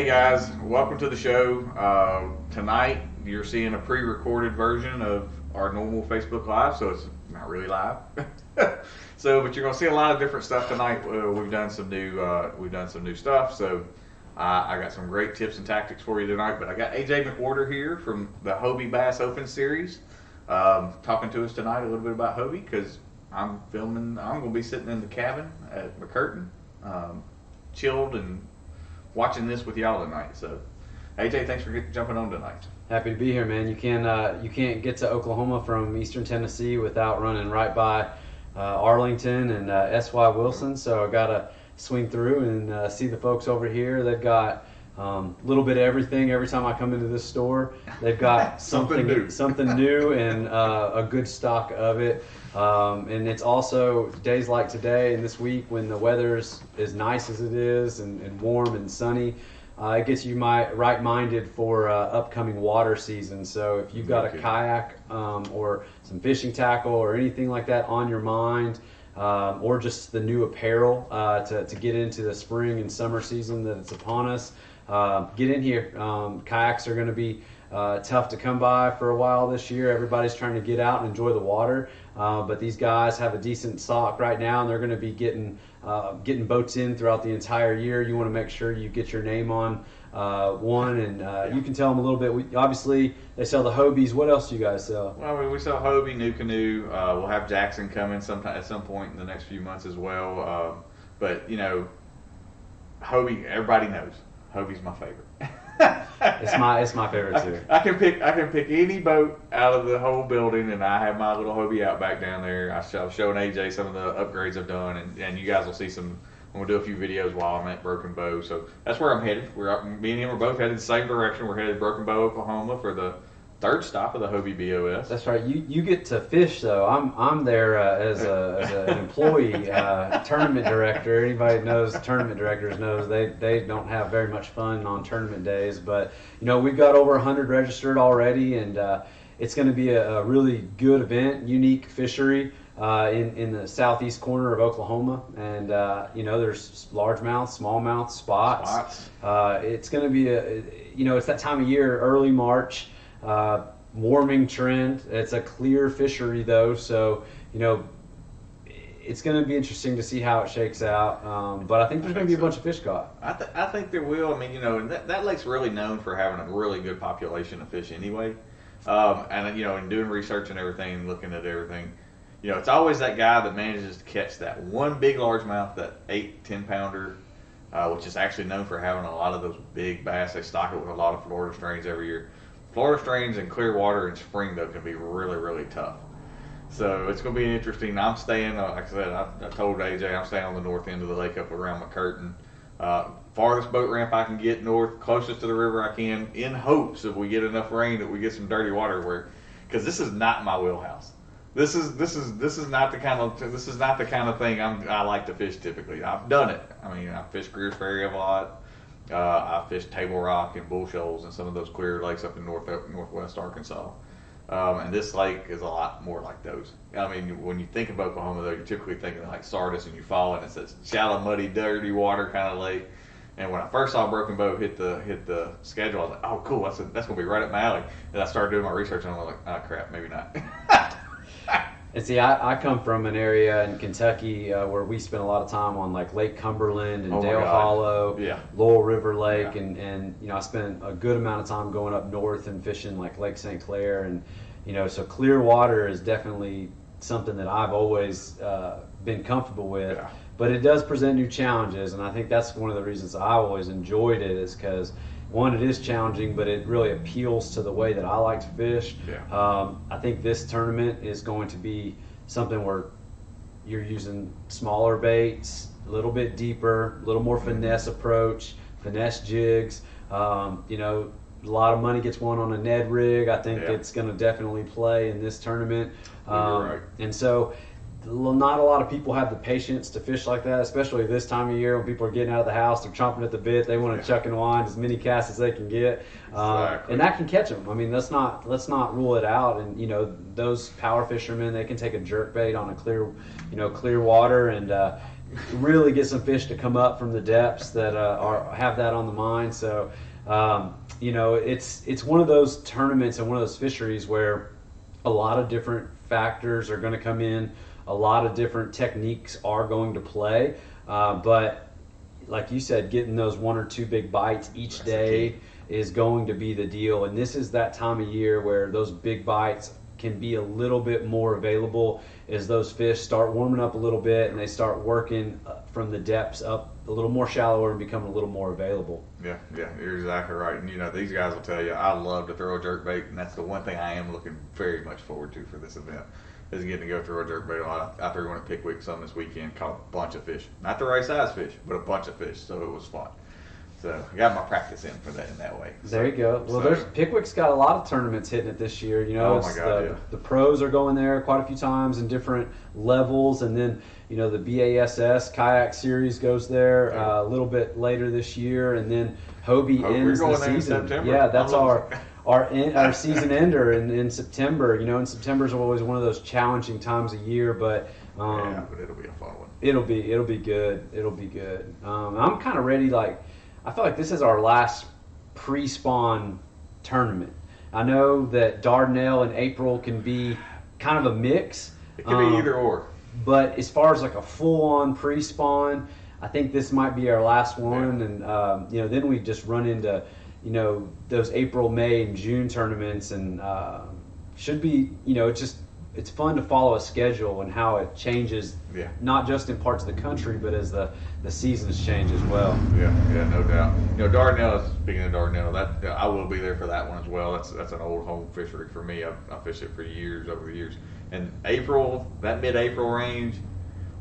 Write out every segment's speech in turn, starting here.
Hey guys, welcome to the show. Tonight you're seeing a pre-recorded version of our normal Facebook Live, so it's not really live. But you're gonna see a lot of different stuff tonight. We've done some new stuff. So I got some great tips and tactics for you tonight. But I got AJ McWhorter here from the Hobie Bass Open Series, talking to us tonight a little bit about Hobie because I'm gonna be sitting in the cabin at McCurtain, chilled and watching this with y'all tonight. So, AJ, thanks for jumping on tonight. Happy to be here, man. You can't get to Oklahoma from Eastern Tennessee without running right by Arlington and S.Y. Wilson. So I gotta swing through and see the folks over here. They've got a little bit of everything. Every time I come into this store, they've got something new and a good stock of it. And it's also days like today and this week when the weather's as nice as it is and warm and sunny. It gets you right-minded for upcoming water season. So if you've got a kayak or some fishing tackle or anything like that on your mind, or just the new apparel to get into the spring and summer season that it's upon us, get in here. Kayaks are going to be tough to come by for a while this year. Everybody's trying to get out and enjoy the water, but these guys have a decent stock right now, and they're going to be getting boats in throughout the entire year. You want to make sure you get your name on one, and you can tell them a little bit. Obviously, they sell the Hobies. What else do you guys sell? Well, we sell Hobie, New Canoe. We'll have Jackson coming at some point in the next few months as well. But you know, Hobie, everybody knows Hobie's my favorite. It's my favorite too. I can pick any boat out of the whole building, and I have my little Hobie Outback down there. I was showing AJ some of the upgrades I've done, and you guys will see some. We'll do a few videos while I'm at Broken Bow. So that's where I'm headed. Me and him are both headed the same direction. We're headed to Broken Bow, Oklahoma for the third stop of the Hobie BOS. That's right. You get to fish though. I'm there as an employee, tournament director. Anybody knows tournament directors knows they don't have very much fun on tournament days. But you know we've got over 100 registered already, and it's going to be a really good event, unique fishery in the southeast corner of Oklahoma, and you know there's largemouth, smallmouth, spots. It's going to be it's that time of year, early March. Warming trend. It's a clear fishery though, so you know it's going to be interesting to see how it shakes out. But I think there's going to be a bunch of fish caught. I think there will. I mean, you know, that lake's really known for having a really good population of fish anyway. And you know, in doing research and everything, and looking at everything, you know, it's always that guy that manages to catch that one big largemouth, that 8-10 pounder, which is actually known for having a lot of those big bass. They stock it with a lot of Florida strains every year. Florida strains in clear water in spring, though, can be really, really tough. So it's going to be interesting. I'm staying, like I said, I told AJ, I'm staying on the north end of the lake up around McCurtain. Farthest boat ramp I can get north, closest to the river I can, in hopes if we get enough rain that we get some dirty water. Because this is not my wheelhouse. This is not the kind of thing I like to fish typically. I've done it. I mean, I fished Greer's Ferry a lot. I fished Table Rock and Bull Shoals and some of those clear lakes up in northwest Arkansas. And this lake is a lot more like those. I mean, when you think of Oklahoma, though, you're typically thinking like Sardis and Eufaula, and it's that shallow, muddy, dirty water kind of lake. And when I first saw Broken Bow hit the schedule, I was like, oh, cool, that's going to be right up my alley. And I started doing my research, and I was like, oh, crap, maybe not. And see, I come from an area in Kentucky where we spend a lot of time on like Lake Cumberland and Dale Hollow, Laurel River Lake, and you know I spent a good amount of time going up north and fishing like Lake St. Clair, and you know so clear water is definitely something that I've always been comfortable with, but it does present new challenges, and I think that's one of the reasons I always enjoyed it is because. One, it is challenging, but it really appeals to the way that I like to fish. I think this tournament is going to be something where you're using smaller baits, a little bit deeper, a little more finesse approach, finesse jigs. You know, a lot of money gets won on a Ned rig. I think it's going to definitely play in this tournament. And so not a lot of people have the patience to fish like that, especially this time of year when people are getting out of the house, they're chomping at the bit, they want to chuck and wind as many casts as they can get, and that can catch them. I mean, let's not rule it out. And you know, those power fishermen, they can take a jerk bait on a clear water, and really get some fish to come up from the depths that have that on the mind. So, it's one of those tournaments and one of those fisheries where a lot of different factors are going to come in. A lot of different techniques are going to play. But like you said, getting those 1 or 2 big bites each day is going to be the deal. And this is that time of year where those big bites can be a little bit more available as those fish start warming up a little bit and they start working from the depths up a little more shallower and becoming a little more available. Yeah, you're exactly right. And these guys will tell you, I love to throw a jerkbait, and that's the one thing I am looking very much forward to for this event, is getting to go throw a jerkbait a lot. I threw one at Pickwick some this weekend, caught a bunch of fish. Not the right size fish, but a bunch of fish, so it was fun. So I got my practice in for that in that way. There you go. Well, Pickwick's got a lot of tournaments hitting it this year. Oh my God, the pros are going there quite a few times in different levels, and then the BASS kayak series goes there a little bit later this year, and then Hobie ends the season. In September. Yeah, that's our season ender in September. And September's always one of those challenging times of year, but but it'll be a fun one. It'll be good. It'll be good. I'm kind of ready. I feel like this is our last pre-spawn tournament. I know that Dardanelle in April can be kind of a mix. It can be either or. But as far as like a full-on pre-spawn, I think this might be our last one. Yeah. And then we just run into those April, May, and June tournaments, and should be it's fun to follow a schedule and how it changes. Yeah. Not just in parts of the country, but as the seasons change as well. Yeah, no doubt. Dardanelle, speaking of Dardanelle, that I will be there for that one as well. That's an old home fishery for me. I fished it for years, over the years. And April, that mid-April range,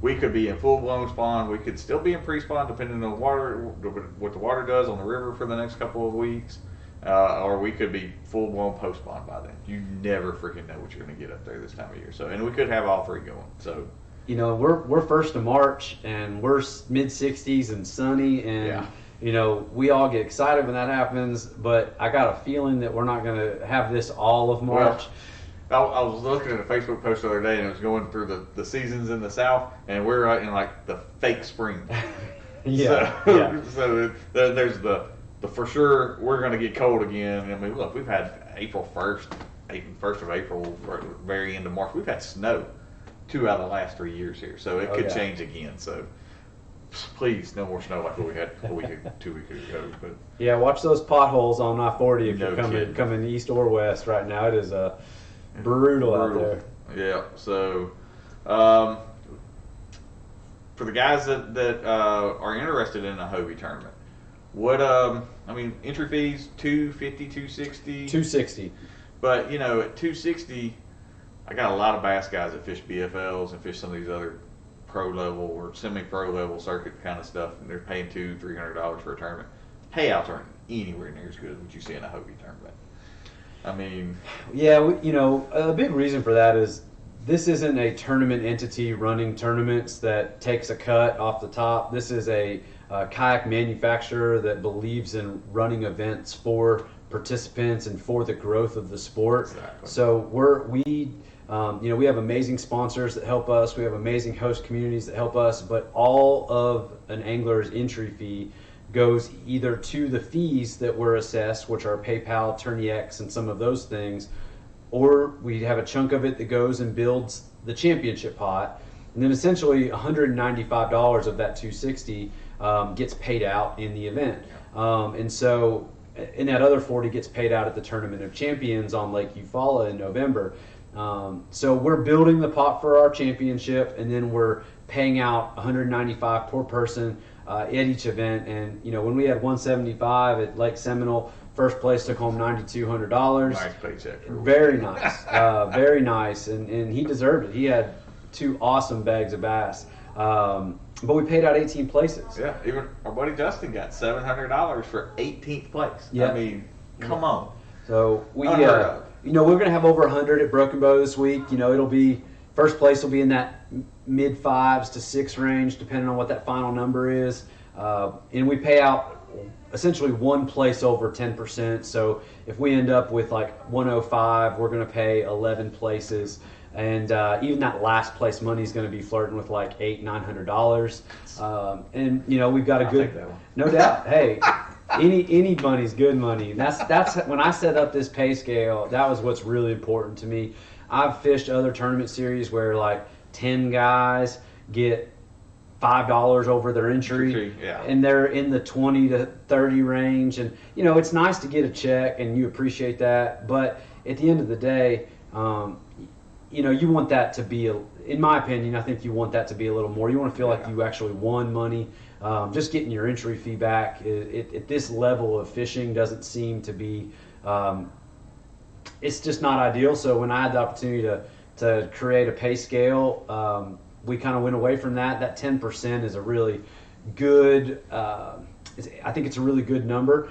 we could be in full-blown spawn. We could still be in pre-spawn depending on what the water does on the river for the next couple of weeks. Or we could be full-blown post-spawn by then. You never freaking know what you're going to get up there this time of year. And we could have all three going. So, we're 1st of March, and we're mid-60s and sunny, and we all get excited when that happens. But I got a feeling that we're not going to have this all of March. Well, I was looking at a Facebook post the other day, and it was going through the seasons in the South, and we're in like the fake spring. So there's the for sure we're going to get cold again. I mean, look, we've had April 1st of April, very end of March. We've had snow 2 out of the last 3 years here, so it could change again. So please, no more snow like what we had 2 weeks ago. But yeah, watch those potholes on I-40 if you're coming east or west right now. It is brutal out there. Yeah. So for the guys that are interested in a Hobie tournament, what entry fees $250, $260. $260. But at $260, I got a lot of bass guys that fish BFLs and fish some of these other pro level or semi-pro level circuit kind of stuff, and they're paying $200-$300 for a tournament. Payouts aren't anywhere near as good as what you see in a Hobie tournament. I mean, yeah, a big reason for that is this isn't a tournament entity running tournaments that takes a cut off the top. This is a kayak manufacturer that believes in running events for participants and for the growth of the sport. Exactly. So we have amazing sponsors that help us. We have amazing host communities that help us. But all of an angler's entry fee goes either to the fees that were assessed, which are PayPal, TourneyX, and some of those things, or we have a chunk of it that goes and builds the championship pot, and then essentially $195 of that $260 gets paid out in the event, and that other $40 gets paid out at the Tournament of Champions on Lake Eufaula in November. So we're building the pot for our championship, and then we're paying out $195 per person at each event. And when we had 175 at Lake Seminole, first place took home $9,200. Nice paycheck. Very nice, very nice, and he deserved it. He had 2 awesome bags of bass. But we paid out 18 places. Yeah, even our buddy Justin got $700 for 18th place. Yeah. I mean, come on. So we're gonna have over 100 at Broken Bow this week. It'll be first place will be in that mid 5s to 6 range, depending on what that final number is. And we pay out essentially one place over 10%. So if we end up with like 105, we're gonna pay 11 places. And even that last place money is going to be flirting with like $800-900. And you know, we've got a I'll good, take that one. no doubt. Hey, any money's good money. That's when I set up this pay scale. That was what's really important to me. I've fished other tournament series where like 10 guys get $5 over their entry, Yeah. and they're in the 20 to 30 range. And you know, it's nice to get a check, and you appreciate that. But at the end of the day, you know, you want that to be, in my opinion, I think you want that to be a little more. You want to feel like you actually won money. Just getting your entry fee back at this level of fishing doesn't seem to be, it's just not ideal. So when I had the opportunity to create a pay scale, we kind of went away from that. That 10% is a really good, I think it's a really good number,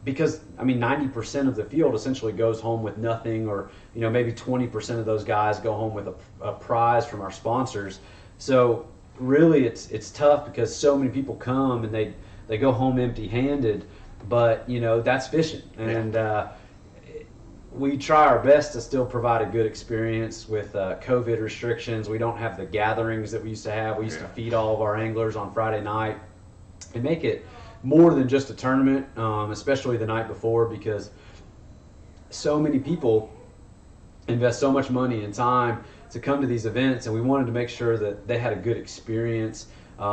because I mean 90% of the field essentially goes home with nothing, or you know, maybe 20% of those guys go home with a prize from our sponsors. So really it's tough because so many people come and they go home empty-handed, but you know, that's fishing. And we try our best to still provide a good experience with COVID restrictions. We don't have the gatherings that we used to have. We used to feed all of our anglers on Friday night and make it more than just a tournament, especially the night before, because so many people invest so much money and time to come to these events, and we wanted to make sure that they had a good experience. We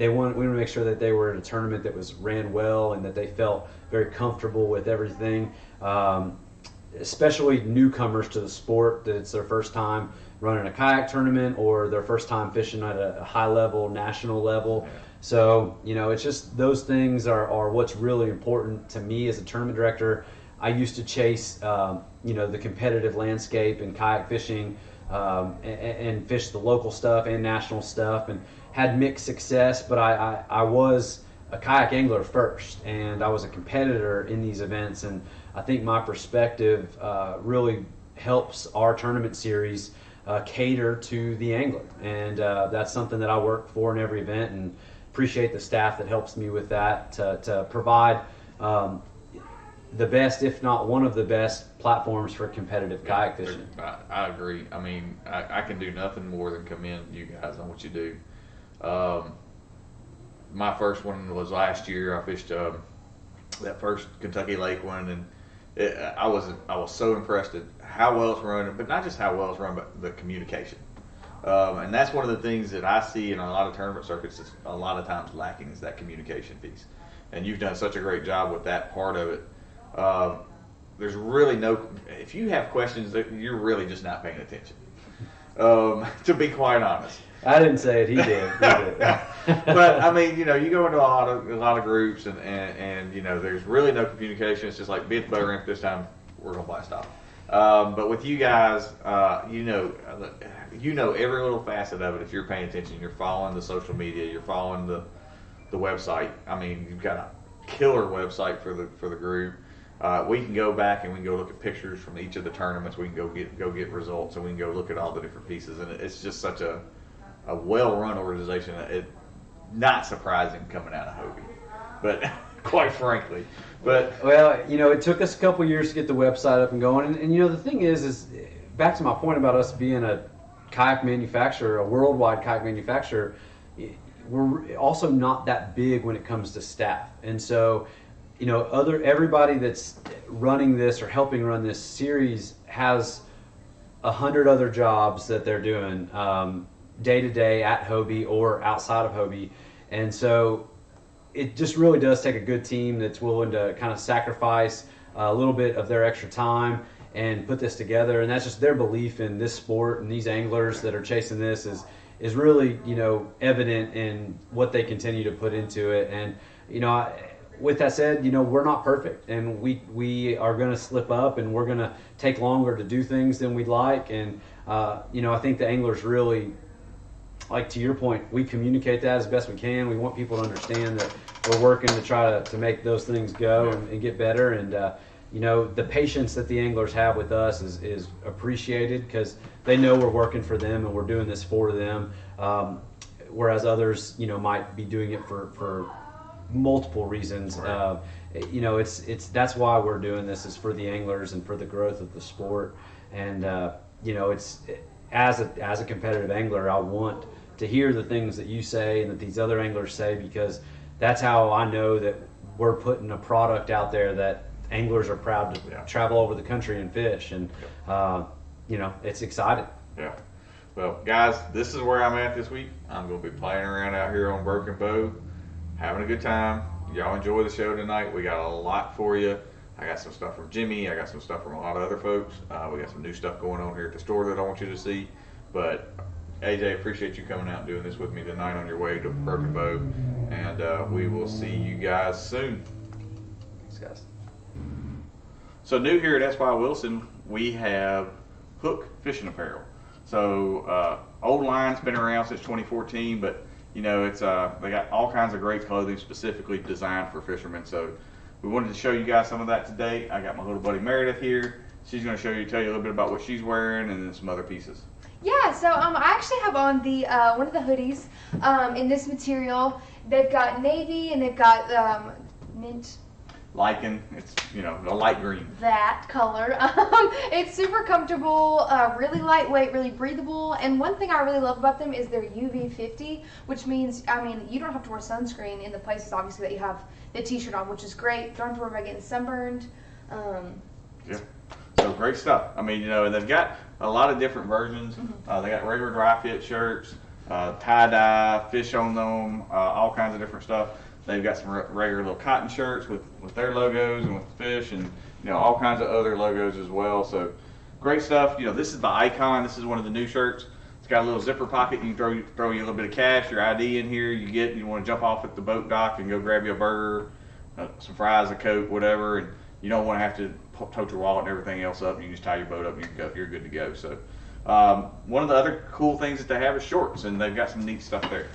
wanted to make sure that they were in a tournament that was ran well and that they felt very comfortable with everything. Especially newcomers to the sport, that it's their first time running a kayak tournament or their first time fishing at a high level, national level. Yeah. So, you know, it's just those things are what's really important to me as a tournament director. I used to chase, you know, the competitive landscape in kayak fishing, and fish the local stuff and national stuff, and had mixed success, but I was a kayak angler first, and I was a competitor in these events, and I think my perspective really helps our tournament series cater to the angler, and that's something that I work for in every event, and appreciate the staff that helps me with that to provide the best, if not one of the best, platforms for competitive kayak fishing. I agree. I mean, I can do nothing more than commend you guys on what you do. My first one was last year. I fished that first Kentucky Lake one, and I was so impressed at how well it's run, but not just how well it's run, but the communication. And that's one of the things that I see in a lot of tournament circuits is a lot of times lacking, is that communication piece. And you've done such a great job with that part of it. There's really if you have questions, you're really just not paying attention, to be quite honest. I didn't say it, he did. But I mean, you know, you go into a lot of groups, and you know, there's really no communication. It's just like, be at the boat ramp this time, we're gonna blast off. But with you guys, you know every little facet of it. If you're paying attention, you're following the social media, you're following the website. I mean, you've got a killer website for the group. We can go back and we can go look at pictures from each of the tournaments. We can go get results, and we can go look at all the different pieces. And it's just such a well-run organization. Not surprising coming out of Hobie, but quite frankly. But well, you know, it took us a couple years to get the website up and going. And you know, the thing is back to my point about us being a kayak manufacturer, a worldwide kayak manufacturer, we're also not that big when it comes to staff. And so, you know, everybody that's running this or helping run this series has 100 other jobs that they're doing day to day at Hobie or outside of Hobie. And so it just really does take a good team that's willing to kind of sacrifice a little bit of their extra time and put this together. And that's just their belief in this sport, and these anglers that are chasing this is really, you know, evident in what they continue to put into it. And, you know, with that said, you know, we're not perfect, and we are going to slip up, and we're going to take longer to do things than we'd like. And, you know, I think the anglers really, like to your point, we communicate that as best we can. We want people to understand that we're working to try to make those things go and get better. And, you know, the patience that the anglers have with us is appreciated, because they know we're working for them and we're doing this for them. Whereas others, you know, might be doing it for multiple reasons. Right. You know, that's why we're doing this, is for the anglers and for the growth of the sport. And it's as a competitive angler, I want to hear the things that you say and that these other anglers say, because that's how I know that we're putting a product out there that anglers are proud to travel over the country and fish, and it's exciting. Yeah. Well, guys, this is where I'm at this week. I'm going to be playing around out here on Broken Bow, having a good time. Y'all enjoy the show tonight. We got a lot for you. I got some stuff from Jimmy. I got some stuff from a lot of other folks. We got some new stuff going on here at the store that I want you to see. But AJ, appreciate you coming out and doing this with me tonight on your way to Broken Bow. And we will see you guys soon. Thanks, guys. So new here at SY Wilson, we have Hook Fishing Apparel. So old line's been around since 2014, but it's they got all kinds of great clothing specifically designed for fishermen. So we wanted to show you guys some of that today. I got my little buddy Meredith here. She's going to tell you a little bit about what she's wearing and then some other pieces. Yeah, so I actually have on the one of the hoodies in this material. They've got navy and they've got mint. Lichen, it's a light green. That color. It's super comfortable, really lightweight, really breathable. And one thing I really love about them is they're UV 50, which means you don't have to wear sunscreen in the places obviously that you have the t-shirt on, which is great. Don't have to worry about getting sunburned. Yeah. So great stuff. And they've got a lot of different versions. Mm-hmm. They got regular dry fit shirts, tie-dye, fish on them, all kinds of different stuff. They've got some regular little cotton shirts with their logos and with the fish, and all kinds of other logos as well. So great stuff. This is the Icon. This is one of the new shirts. It's got a little zipper pocket. You can throw you a little bit of cash, your ID in here. You want to jump off at the boat dock and go grab you a burger, some fries, a Coke, whatever, and you don't want to have to tote your wallet and everything else up. You can just tie your boat up and you're good to go. So one of the other cool things that they have is shorts, and they've got some neat stuff there.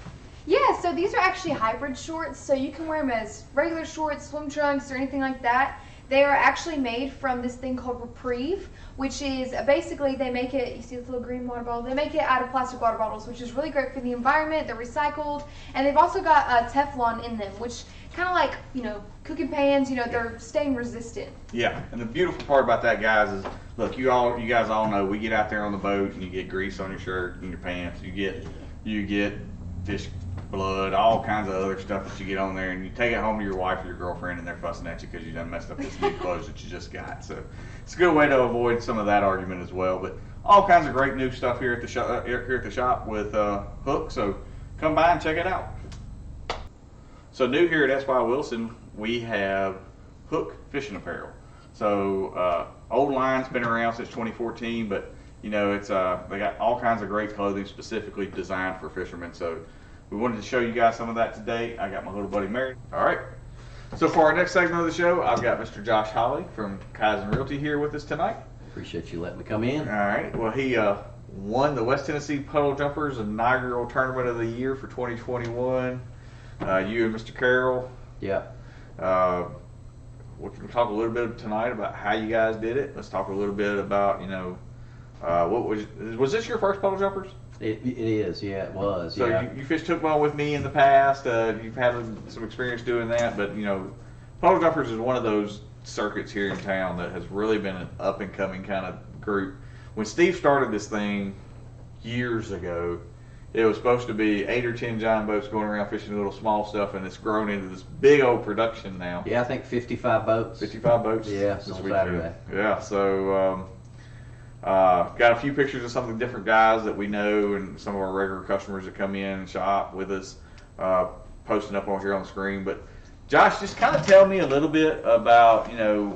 Yeah, so these are actually hybrid shorts, so you can wear them as regular shorts, swim trunks, or anything like that. They are actually made from this thing called Reprieve, which is basically they make it, you see this little green water bottle, they make it out of plastic water bottles, which is really great for the environment. They're recycled, and they've also got Teflon in them, which kind of like, cooking pans, they're stain resistant. Yeah, and the beautiful part about that, guys, is look, you guys all know we get out there on the boat and you get grease on your shirt and your pants. You get fish blood, all kinds of other stuff that you get on there, and you take it home to your wife or your girlfriend, and they're fussing at you because you done messed up this new clothes that you just got. So it's a good way to avoid some of that argument as well. But all kinds of great new stuff here at the shop with Hook. So come by and check it out. So new here at SY Wilson, we have Hook Fishing Apparel. So old line's been around since 2014, but it's they got all kinds of great clothing specifically designed for fishermen. So we wanted to show you guys some of that today. I got my little buddy Mary. All right. So for our next segment of the show, I've got Mr. Josh Holly from Kaizen Realty here with us tonight. Appreciate you letting me come in. All right. Well, he won the West Tennessee Puddle Jumpers inaugural tournament of the year for 2021. You and Mr. Carroll. Yeah. We'll talk a little bit tonight about how you guys did it. Let's talk a little bit about, what was this your first puddle jumpers? It is, yeah, it was. So yeah. you fished hook ball with me in the past. You've had some experience doing that, but puddle jumpers is one of those circuits here in town that has really been an up and coming kind of group. When Steve started this thing years ago, it was supposed to be 8 or 10 giant boats going around fishing little small stuff, and it's grown into this big old production now. Yeah, I think 55 boats. 55 boats. Yeah, this on weekend. Saturday. Yeah, so got a few pictures of some of the different guys that we know and some of our regular customers that come in and shop with us, posting up on here on the screen. But Josh, just kind of tell me a little bit about,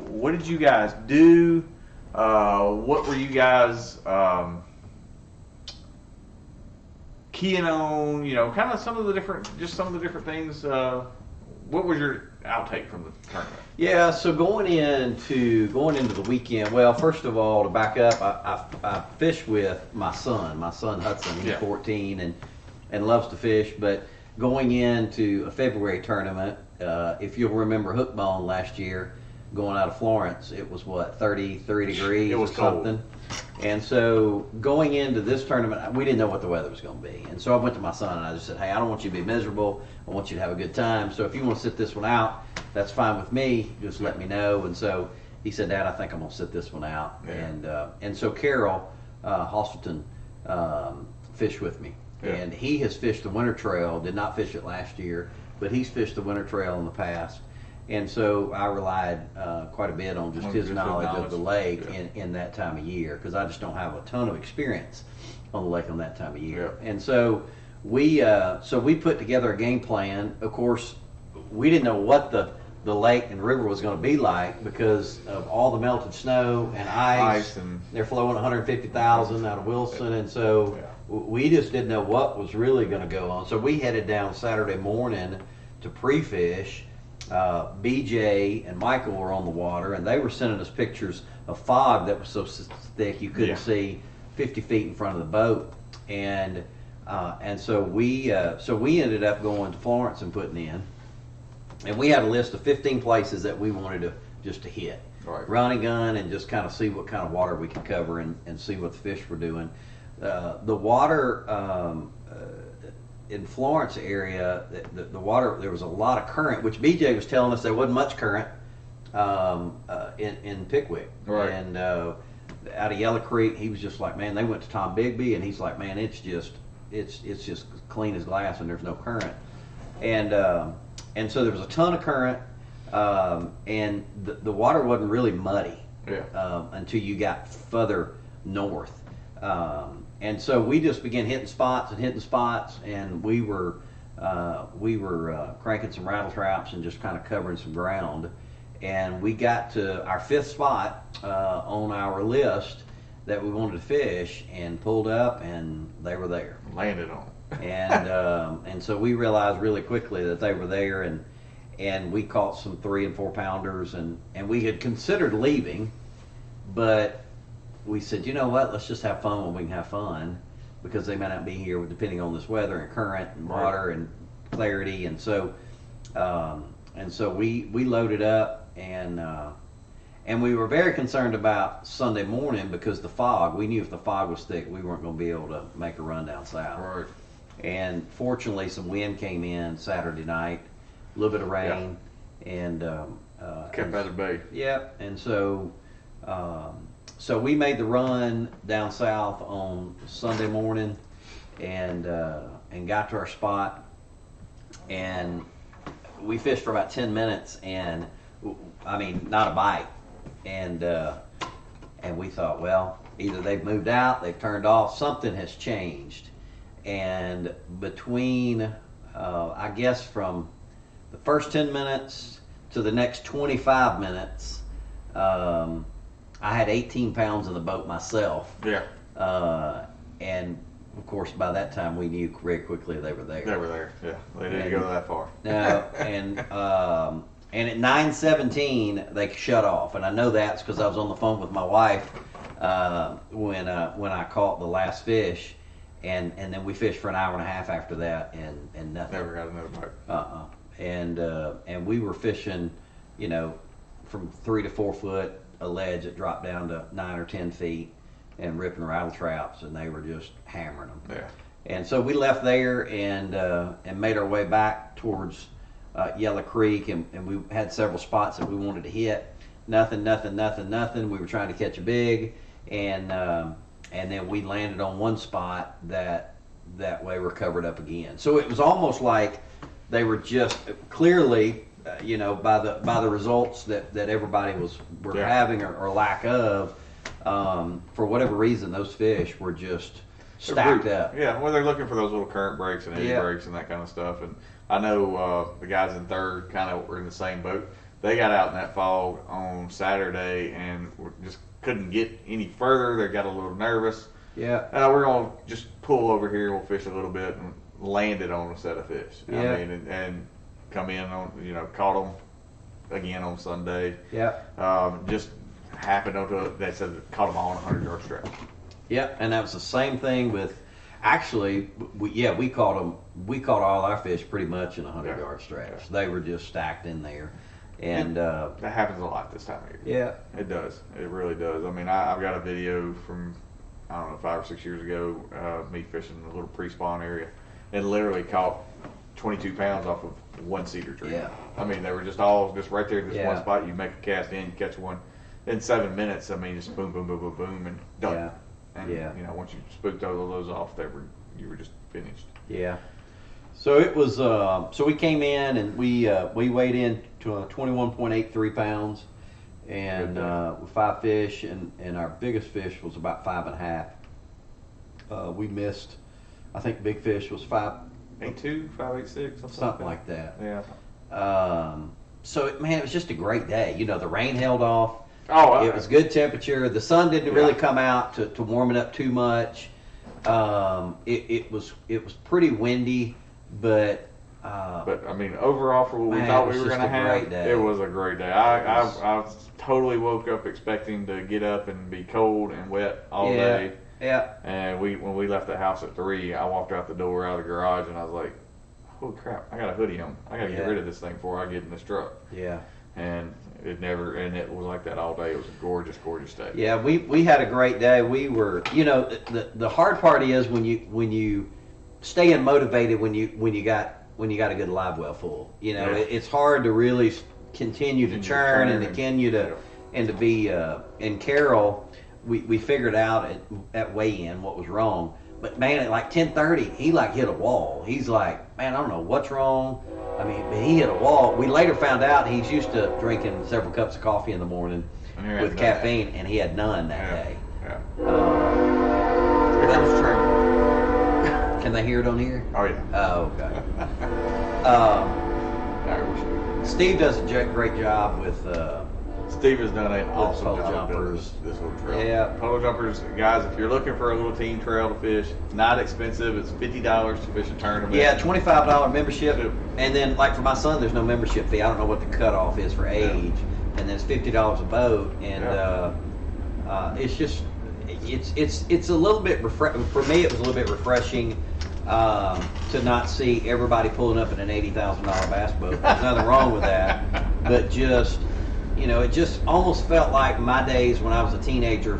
what did you guys do? What were you guys keying on? Kind of some of the different things. What was your outtake from the tournament? Yeah, so going into the weekend, well, first of all, to back up, I fish with my son Hudson. He's 14 and loves to fish, but going into a February tournament, if you'll remember Hookbone last year, going out of Florence, it was 33 degrees. It was or something. And so going into this tournament, we didn't know what the weather was going to be. And so I went to my son and I just said, hey, I don't want you to be miserable. I want you to have a good time. So if you want to sit this one out, that's fine with me. Just let me know. And so he said, Dad, I think I'm going to sit this one out. Yeah. And so Carol Hostelton fish with me. Yeah. And he has fished the winter trail, did not fish it last year, but he's fished the winter trail in the past. And so I relied quite a bit on just his knowledge of the lake in that time of year, because I just don't have a ton of experience on the lake on that time of year. Yeah. And so we put together a game plan. Of course, we didn't know what the lake and river was going to be like because of all the melted snow and ice. And they're flowing 150,000 out of Wilson, and so we just didn't know what was really going to go on. So we headed down Saturday morning to pre-fish. BJ and Michael were on the water, and they were sending us pictures of fog that was so thick you couldn't see 50 feet in front of the boat. And so we ended up going to Florence and putting in, and we had a list of 15 places that we wanted to hit. Right. Run and gun and just kind of see what kind of water we could cover and see what the fish were doing. The water in Florence area, the water, there was a lot of current, which BJ was telling us there wasn't much current in Pickwick. Right. And out of Yellow Creek, he was just like, man, they went to Tom Bigby, and he's like, man, it's just clean as glass, and there's no current. And so there was a ton of current, and the water wasn't really muddy until you got further north. And so we just began hitting spots, and we were cranking some rattle traps and just kind of covering some ground. And we got to our 5th spot on our list that we wanted to fish, and pulled up, and they were there. Landed on. And so we realized really quickly that they were there, and we caught some 3 and 4 pounders, and we had considered leaving, but we said, you know what, let's just have fun when we can have fun, because they may not be here depending on this weather and current and water and clarity. And so we loaded up, and we were very concerned about Sunday morning because the fog. We knew if the fog was thick, we weren't going to be able to make a run down south. Right. And fortunately, some wind came in Saturday night, a little bit of rain, and Kept out of bay. yeah. And so we made the run down south on Sunday morning, and got to our spot, and we fished for about 10 minutes, and I mean, not a bite. And we thought, well, either they've moved out, they've turned off, something has changed. And between, I guess from the first 10 minutes to the next 25 minutes, I had 18 pounds in the boat myself. Yeah. And of course, by that time, we knew very quickly they were there. They were there. Yeah. They didn't go that far. No, and at 9:17 they shut off, and I know that's because I was on the phone with my wife when I caught the last fish, and then we fished for an hour and a half after that, and nothing. Never got another bite. And we were fishing, from 3 to 4 foot a ledge that dropped down to 9 or 10 feet, and ripping rattle traps, and they were just hammering them. Yeah. And so we left there and made our way back towards Yellow Creek, and we had several spots that we wanted to hit. Nothing. We were trying to catch a big, and then we landed on one spot that way we're covered up again. So it was almost like they were just clearly, by the results that everybody were having or lack of, for whatever reason, those fish were just stacked up. Yeah, well, they're looking for those little current breaks and eddy breaks and that kind of stuff. And I know the guys in third kind of were in the same boat. They got out in that fog on Saturday and just couldn't get any further. They got a little nervous. Yeah. We're going to just pull over here. We'll fish a little bit, and landed on a set of fish. Yeah. I mean, and come in on, caught them again on Sunday. Yeah. Just happened onto they said caught them all on a 100-yard stretch. Yeah, and that was the same thing with. Actually, we caught them. We caught all our fish pretty much in a 100-yard stretch. Yeah. They were just stacked in there, and that happens a lot this time of year. Yeah, it does. It really does. I mean, I've got a video from 5 or 6 years ago, me fishing a little pre-spawn area, and literally caught 22 pounds off of one cedar tree. Yeah. I mean, they were just all right there in this one Yeah. spot. You make a cast in, you catch one. In 7 minutes, I mean, just boom, boom, boom, boom, boom, and done. Yeah. And Yeah. once you spooked all of those off, you were just finished. Yeah. So it was. So we came in and we weighed in to 21.83 pounds, and with 5 fish, and our biggest fish was about 5.5. We missed. I think big fish was 5.82, 5.86, something like that. Yeah. So man, it was just a great day. The rain held off. Oh, It was good temperature. The sun didn't really come out to warm it up too much. It was pretty windy, but I mean, overall, for what we man, thought it we was were just going to a have, great day. it was a great day. I totally woke up expecting to get up and be cold and wet all day. Yeah. And when we left the house at 3, I walked out the door out of the garage and I was like, holy crap, I got a hoodie on. I got to get rid of this thing before I get in this truck. Yeah. And it was like that all day. It was a gorgeous, gorgeous day. Yeah, we had a great day. We were, the hard part is when you staying motivated when you got a good live well full. It's hard to really continue to churn and continue to and to be. And Carol, we figured out at weigh-in what was wrong. But man, at like 10:30, he hit a wall. He's like, man, I don't know what's wrong. I mean, but he hit a wall. We later found out he's used to drinking several cups of coffee in the morning with caffeine, and he had none that day. Yeah. Here comes the train. Can they hear it on here? Oh yeah. Oh, okay. Steve does a great job with. Steve has done an awesome polo job building jumpers. this little trail. Yeah. Polo jumpers, guys, if you're looking for a little team trail to fish, not expensive. It's $50 to fish a tournament. Yeah, $25 membership. And then, like for my son, there's no membership fee. I don't know what the cutoff is for age. And then it's $50 a boat. And it's just, it's a little bit, for me, it was a little bit refreshing to not see everybody pulling up in an $80,000 bass boat. There's nothing wrong with that. But just, it just almost felt like my days when I was a teenager,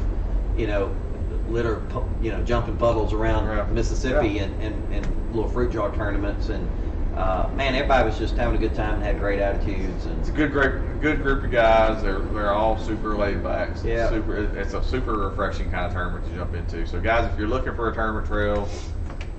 jumping puddles around Mississippi and little fruit jar tournaments. And man, everybody was just having a good time and had great attitudes. And it's a good group of guys. They're all super laid back. Yeah. It's a super refreshing kind of tournament to jump into. So guys, if you're looking for a tournament trail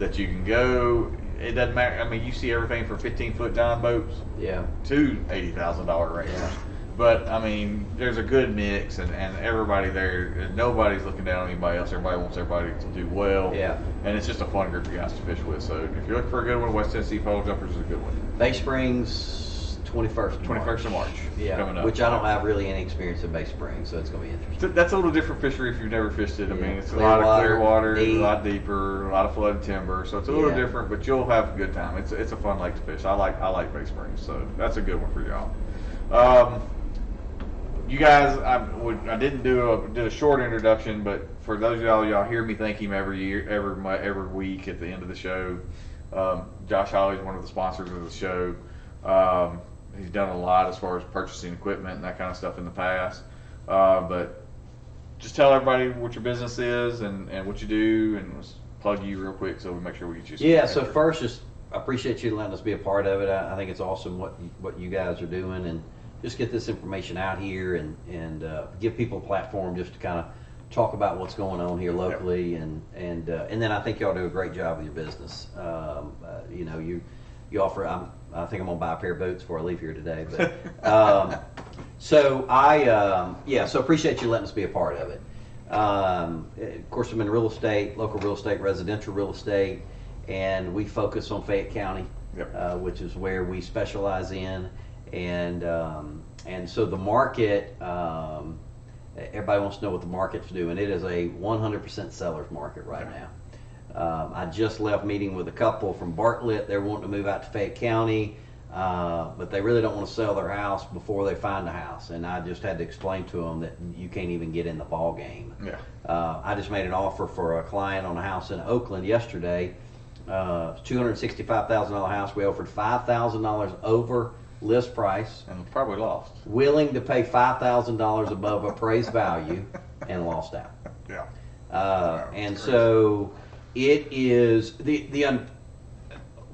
that you can go, it doesn't matter. I mean, you see everything from 15-foot John boats to $80,000 range. Yeah. But I mean, there's a good mix, and everybody there. Nobody's looking down on anybody else. Everybody wants everybody to do well. Yeah. And it's just a fun group of guys to fish with. So if you're looking for a good one, West Tennessee Polo Jumpers is a good one. Bay Springs, 21st of March. Yeah. Coming up. Which I don't have really any experience in Bay Springs, so it's going to be interesting. That's a little different fishery if you've never fished it. I mean, it's Clear a lot of water, clear water, deep. a lot deeper, a lot of flooded timber. So it's a little Yeah. different, but you'll have a good time. It's a fun lake to fish. I like Bay Springs, so that's a good one for y'all. You guys, I didn't did a short introduction, but for those of y'all hear me thank him every week at the end of the show. Josh Hawley is one of the sponsors of the show. He's done a lot as far as purchasing equipment and that kind of stuff in the past. But just tell everybody what your business is and what you do, and let's plug you real quick so we make sure we get you some. Yeah, so first, just appreciate you letting us be a part of it. I think it's awesome what you guys are doing, and just get this information out here and give people a platform just to kind of talk about what's going on here locally, and then I think y'all do a great job with your business. You offer. I think I'm gonna buy a pair of boots before I leave here today. But so appreciate you letting us be a part of it. Of course, I'm in real estate, local real estate, residential real estate, and we focus on Fayette County, which is where we specialize in. And so the market, everybody wants to know what the market's doing. It is a 100% seller's market right now. I just left meeting with a couple from Bartlett. They're wanting to move out to Fayette County, but they really don't want to sell their house before they find a house. And I just had to explain to them that you can't even get in the ball game. Yeah. I just made an offer for a client on a house in Oakland yesterday. $265,000 house. We offered $5,000 over list price, and probably lost. Willing to pay $5,000 above appraised value, and lost out. Yeah. And crazy. So it is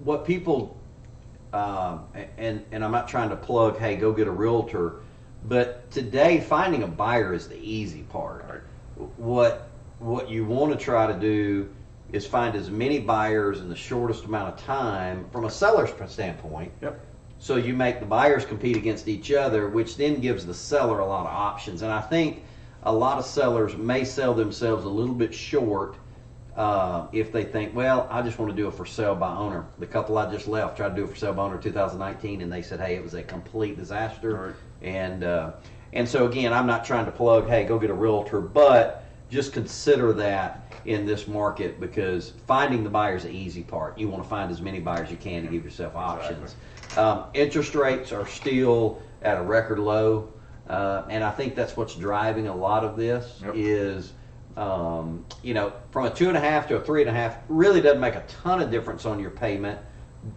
what people and I'm not trying to plug, hey, go get a realtor, but today finding a buyer is the easy part. Right. what you want to try to do is find as many buyers in the shortest amount of time from a seller's standpoint. Yep. So you make the buyers compete against each other, which then gives the seller a lot of options. And I think a lot of sellers may sell themselves a little bit short if they think, well, I just want to do a for sale by owner. The couple I just left tried to do a for sale by owner 2019, and they said, hey, it was a complete disaster. Right. And so again, I'm not trying to plug, hey, go get a realtor, but just consider that in this market, because finding the buyer is the easy part. You want to find as many buyers as you can to give yourself options. Exactly. Interest rates are still at a record low, and I think that's what's driving a lot of this. Yep. Is from a 2.5 to a 3.5 really doesn't make a ton of difference on your payment,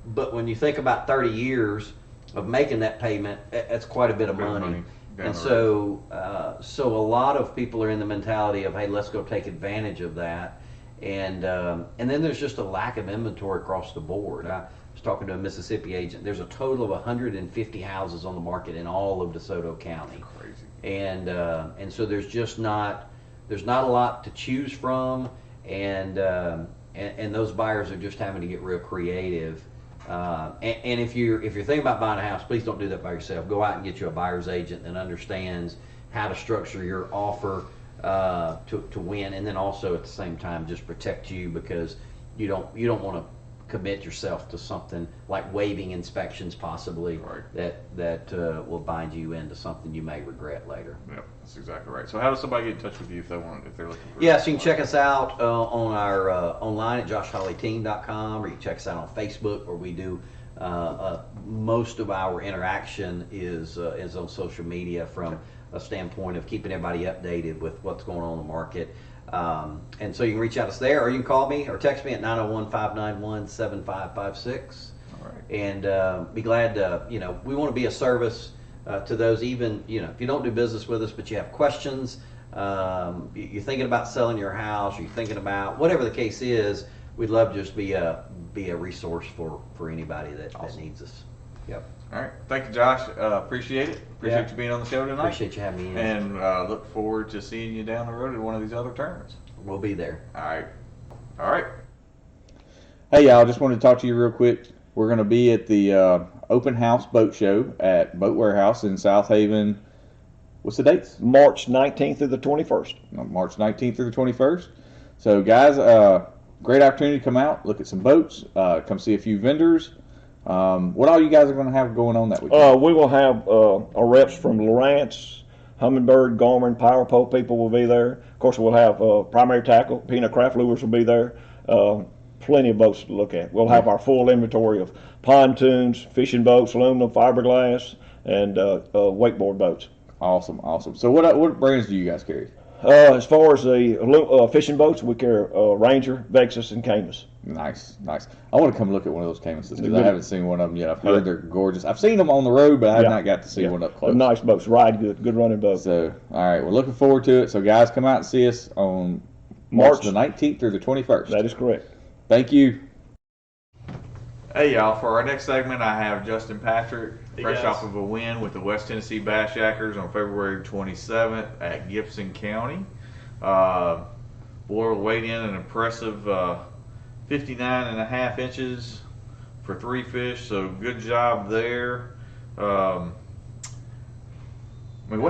but when you think about 30 years of making that payment, that's quite a bit of money. And so a lot of people are in the mentality of, hey, let's go take advantage of that. And then there's just a lack of inventory across the board. I was talking to a Mississippi agent. There's a total of 150 houses on the market in all of DeSoto County. Crazy. And so there's just not a lot to choose from, and those buyers are just having to get real creative. And if you're thinking about buying a house, please don't do that by yourself. Go out and get you a buyer's agent that understands how to structure your offer to win, and then also at the same time just protect you, because you don't want to commit yourself to something like waiving inspections possibly. Right. that will bind you into something you may regret later. Yep, that's exactly right. So how does somebody get in touch with you if they're looking for? Yeah, so you can check us out on our online at joshhollyteam.com, or you can check us out on Facebook, where we do most of our interaction is on social media from a standpoint of keeping everybody updated with what's going on in the market. And so you can reach out to us there, or you can call me or text me at 901-591-7556. All right. And be glad to, we want to be a service to those, even, if you don't do business with us, but you have questions, you're thinking about selling your house, or you're thinking about whatever the case is, we'd love to just be a resource for anybody that needs us. Yep. All right. Thank you, Josh. Appreciate it. Appreciate you being on the show tonight. Appreciate you having me in. And look forward to seeing you down the road at one of these other tournaments. We'll be there. All right. Hey, y'all. Just wanted to talk to you real quick. We're going to be at the open house boat show at Boat Warehouse in South Haven. What's the dates? March 19th through the 21st. March 19th through the 21st. So, guys, great opportunity to come out, look at some boats, come see a few vendors. What all you guys are going to have going on that weekend? We will have our reps from Lowrance, Humminbird, Gorman, Power Pole people will be there. Of course, we'll have primary tackle, Peanut Craft Lures will be there. Plenty of boats to look at. We'll have our full inventory of pontoons, fishing boats, aluminum, fiberglass, and wakeboard boats. Awesome. So what brands do you guys carry? As far as the fishing boats, we carry Ranger, Vexus, and Camus. Nice. I want to come look at one of those Camuses because I haven't seen one of them yet. I've heard they're gorgeous. I've seen them on the road, but I have not got to see one up close. Nice boats, ride good running boats. So, all right, we're looking forward to it. So, guys, come out and see us on March the 19th through the 21st. That is correct. Thank you. Hey, y'all. For our next segment, I have Justin Patrick, fresh off of a win with the West Tennessee Bass Yackers on February 27th at Gibson County. Boy weighed in an impressive 59.5 inches for 3 fish, so good job there. What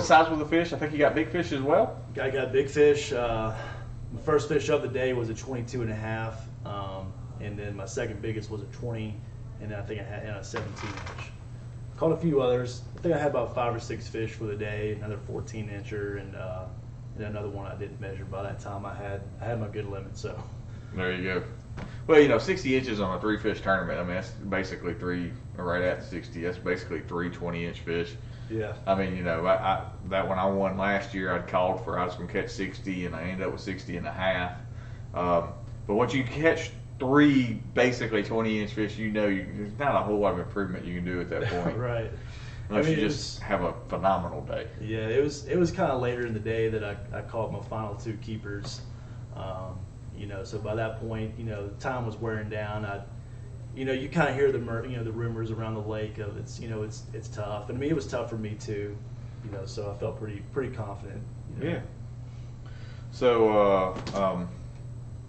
size were the fish? I think you got big fish as well? I got big fish. The first fish of the day was a 22.5, and then my second biggest was a 20, and I think I had a 17 inch. Caught a few others. I think I had about 5 or 6 fish for the day, another 14 incher, and another one I didn't measure. By that time, I had my good limit. So there you go. Well, 60 inches on a 3-fish tournament. I mean, that's basically right at 60. That's basically 3 20-inch fish. Yeah. I mean, that when I won last year, I was going to catch 60, and I ended up with 60.5. But once you catch 3 basically 20-inch fish, there's not a whole lot of improvement you can do at that point. Right. Unless you just have a phenomenal day. Yeah, it was kind of later in the day that I caught my final 2 keepers. So by that point, the time was wearing down. You kind of hear the rumors around the lake of it's tough, and I mean it was tough for me too. So I felt pretty confident. Yeah. So,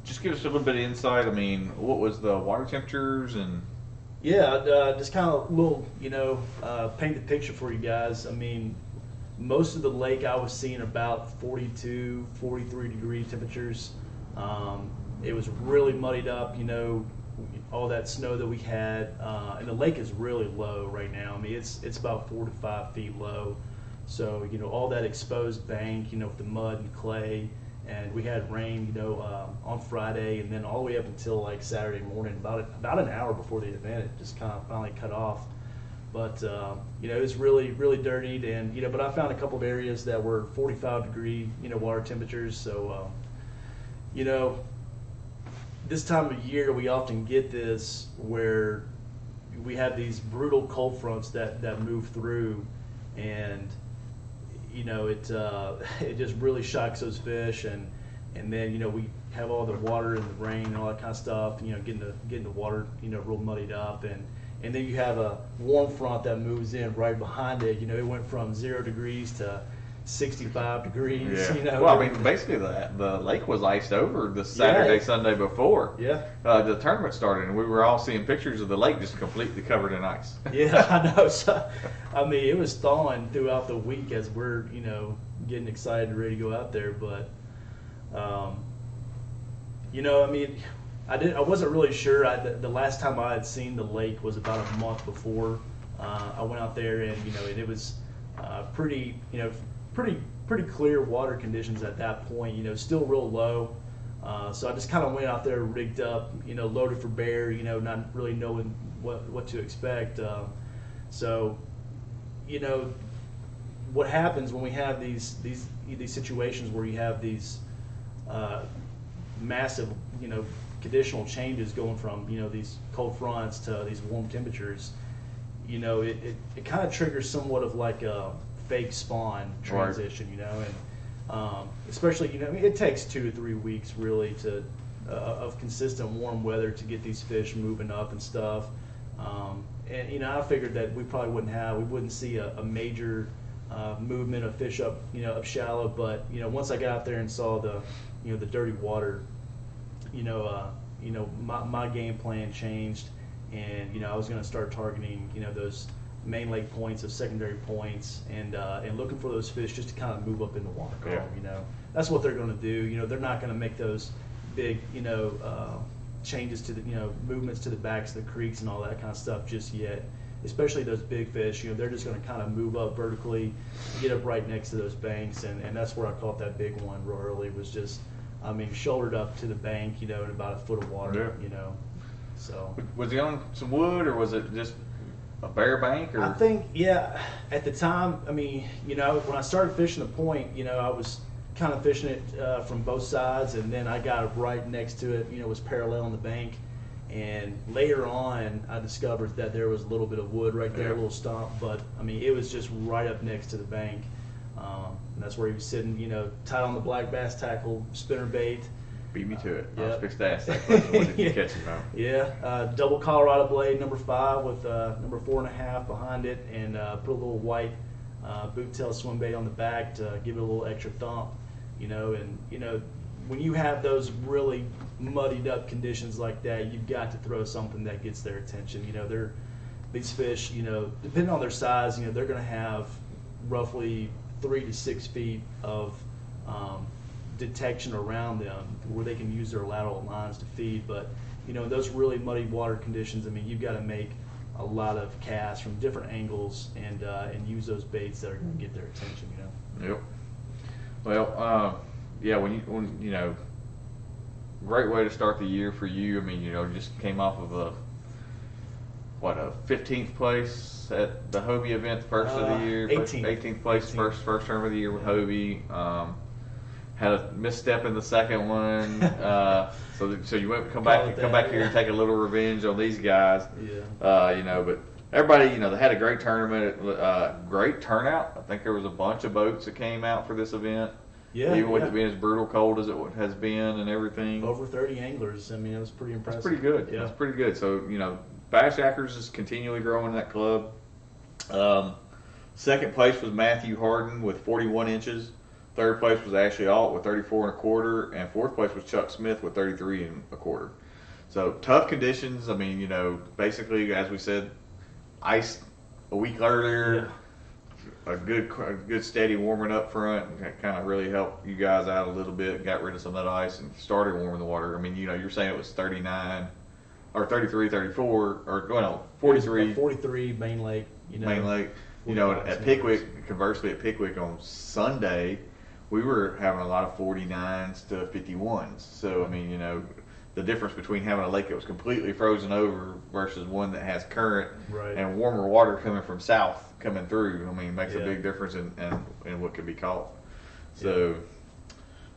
just give us a little bit of insight. I mean, what was the water temperatures and? Yeah, just kind of little, paint the picture for you guys. I mean, most of the lake I was seeing about 42, 43 degree temperatures. It was really muddied up, all that snow that we had, and the lake is really low right now. I mean, it's about 4 to 5 feet low. So, all that exposed bank, with the mud and clay, and we had rain, on Friday, and then all the way up until like Saturday morning, about an hour before the event, it just kind of finally cut off. But it was really, really dirtied, and but I found a couple of areas that were 45 degree, water temperatures. So, this time of year we often get this where we have these brutal cold fronts that move through, and it just really shocks those fish, and then we have all the water and the rain and all that kind of stuff, getting the water real muddied up, and then you have a warm front that moves in right behind it. It went from 0 degrees to 65 degrees. Yeah. Well, I mean, basically the lake was iced over the Saturday, Sunday before. Yeah. The tournament started, and we were all seeing pictures of the lake just completely covered in ice. Yeah, I know. So, I mean, it was thawing throughout the week as we're, getting excited and ready to go out there. But, I mean, I wasn't really sure. The last time I had seen the lake was about a month before I went out there, and and it was pretty clear water conditions at that point. Still real low. So I just kind of went out there, rigged up, loaded for bear, not really knowing what to expect. So, what happens when we have these situations where you have these massive, conditional changes going from, these cold fronts to these warm temperatures, it kind of triggers somewhat of like a fake spawn transition, and especially, it takes 2 to 3 weeks really to of consistent warm weather to get these fish moving up and stuff. And I figured that we probably wouldn't see a major movement of fish up, up shallow. But once I got out there and saw the dirty water, my game plan changed, and I was going to start targeting those main lake points, those secondary points, and looking for those fish just to kind of move up in the water column. That's what they're going to do. They're not going to make those big changes to the movements to the backs of the creeks and all that kind of stuff just yet. Especially those big fish, they're just going to kind of move up vertically, get up right next to those banks, and that's where I caught that big one real early. Was just, shouldered up to the bank, in about a foot of water, So was he on some wood, or was it just a bare bank? Or? I think, at the time, when I started fishing the point, I was kind of fishing it from both sides, and then I got right next to it, was parallel on the bank. And later on, I discovered that there was a little bit of wood right there, a little stump, but it was just right up next to the bank. And that's where he was sitting, tied on the black bass tackle, spinner bait. Beat me to it. I was fixed to ask that question. What did you catch him on? Yeah, double Colorado blade, number 5 with number 4.5 behind it, and put a little white boot tail swim bait on the back to give it a little extra thump, and when you have those really muddied up conditions like that, you've got to throw something that gets their attention. These fish, depending on their size, they're going to have roughly 3 to 6 feet of detection around them where they can use their lateral lines to feed. But in those really muddy water conditions, you've got to make a lot of casts from different angles and use those baits that are going to get their attention. Yep. Well, great way to start the year for you. Just came off of a 15th place at the Hobie event, first of the year. 18th place, first term of the year with Hobie. Had a misstep in the second one, so you went come back here and take a little revenge on these guys. Yeah. But everybody, they had a great tournament, great turnout. I think there was a bunch of boats that came out for this event. Yeah, even with it being as brutal cold as it has been and everything. Over 30 anglers. It was pretty impressive. That's pretty good. Yeah. That's pretty good. So, Bass Jackers is continually growing in that club. Second place was Matthew Harden with 41 inches. Third place was Ashley Alt with 34 1/4, and fourth place was Chuck Smith with 33 1/4. So tough conditions. I mean, you know, basically as we said, ice a week earlier. A good steady warming up front, kind of really helped you guys out a little bit. Got rid of some of that ice and started warming the water. I mean, you know, you're saying it was 39 or 33, 34, or well, 43. 43 Main Lake. You know, Main Lake. You know, at Pickwick, conversely at Pickwick on Sunday, we were having a lot of 49s to 51s. So I mean, you know, the difference between having a lake that was completely frozen over versus one that has current and warmer water coming from south coming through, I mean, makes a big difference in what can be caught. So,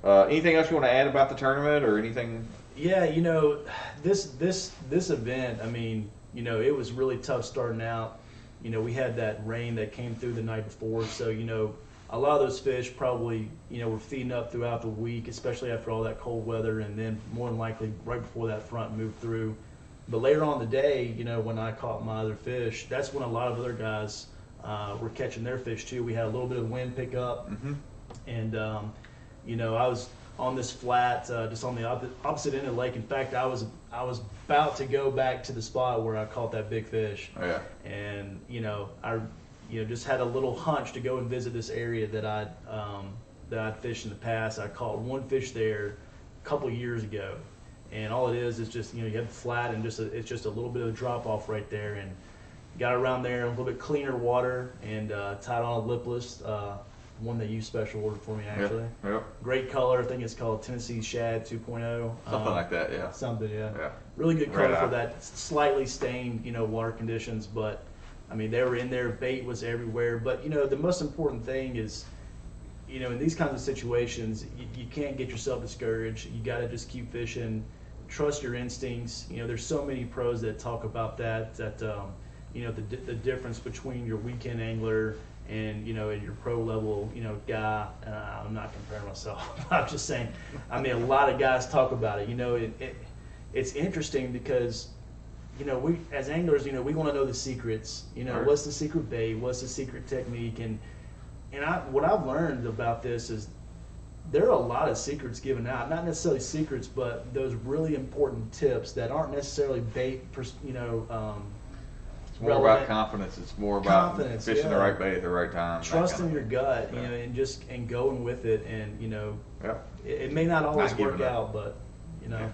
anything else you want to add about the tournament or anything? Yeah, you know, this event, I mean, you know, it was really tough starting out. You know, we had that rain that came through the night before, so, you know, a lot of those fish probably, you know, were feeding up throughout the week, especially after all that cold weather, and then more than likely right before that front moved through. But later on in the day, you know, when I caught my other fish, that's when a lot of other guys were catching their fish too. We had a little bit of wind pick up, and you know, I was on this flat just on the opposite end of the lake. In fact, I was about to go back to the spot where I caught that big fish. Oh, yeah. And you know, I just had a little hunch to go and visit this area that I'd fished in the past. I caught one fish there a couple of years ago, and all it is just, you know, you have the flat and it's just a little bit of a drop off right there, and got around there, a little bit cleaner water, and tied on a lipless, one that you special ordered for me actually. Yep. Great color. I think it's called Tennessee Shad 2.0. Something like that, yeah. Something, yeah. Yeah. Really good color Right for out. that slightly stained, you know, water conditions. But I mean, they were in there. Bait was everywhere. But you know, the most important thing is, you know, in these kinds of situations, you can't get yourself discouraged. You got to just keep fishing. Trust your instincts. You know, there's so many pros that talk about that. You know, the difference between your weekend angler and, you know, and your pro level, you know, guy. I'm not comparing myself. I'm just saying. I mean, a lot of guys talk about it. You know, it's interesting because, you know, we as anglers, you know, we want to know the secrets. You know, what's the secret bait? What's the secret technique? And what I've learned about this is there are a lot of secrets given out. Not necessarily secrets, but those really important tips that aren't necessarily bait. You know. It's more about confidence. It's more about fishing the right bait at the right time. Trusting your gut, you know, and going with it. And you know, it may not always work out, but you know.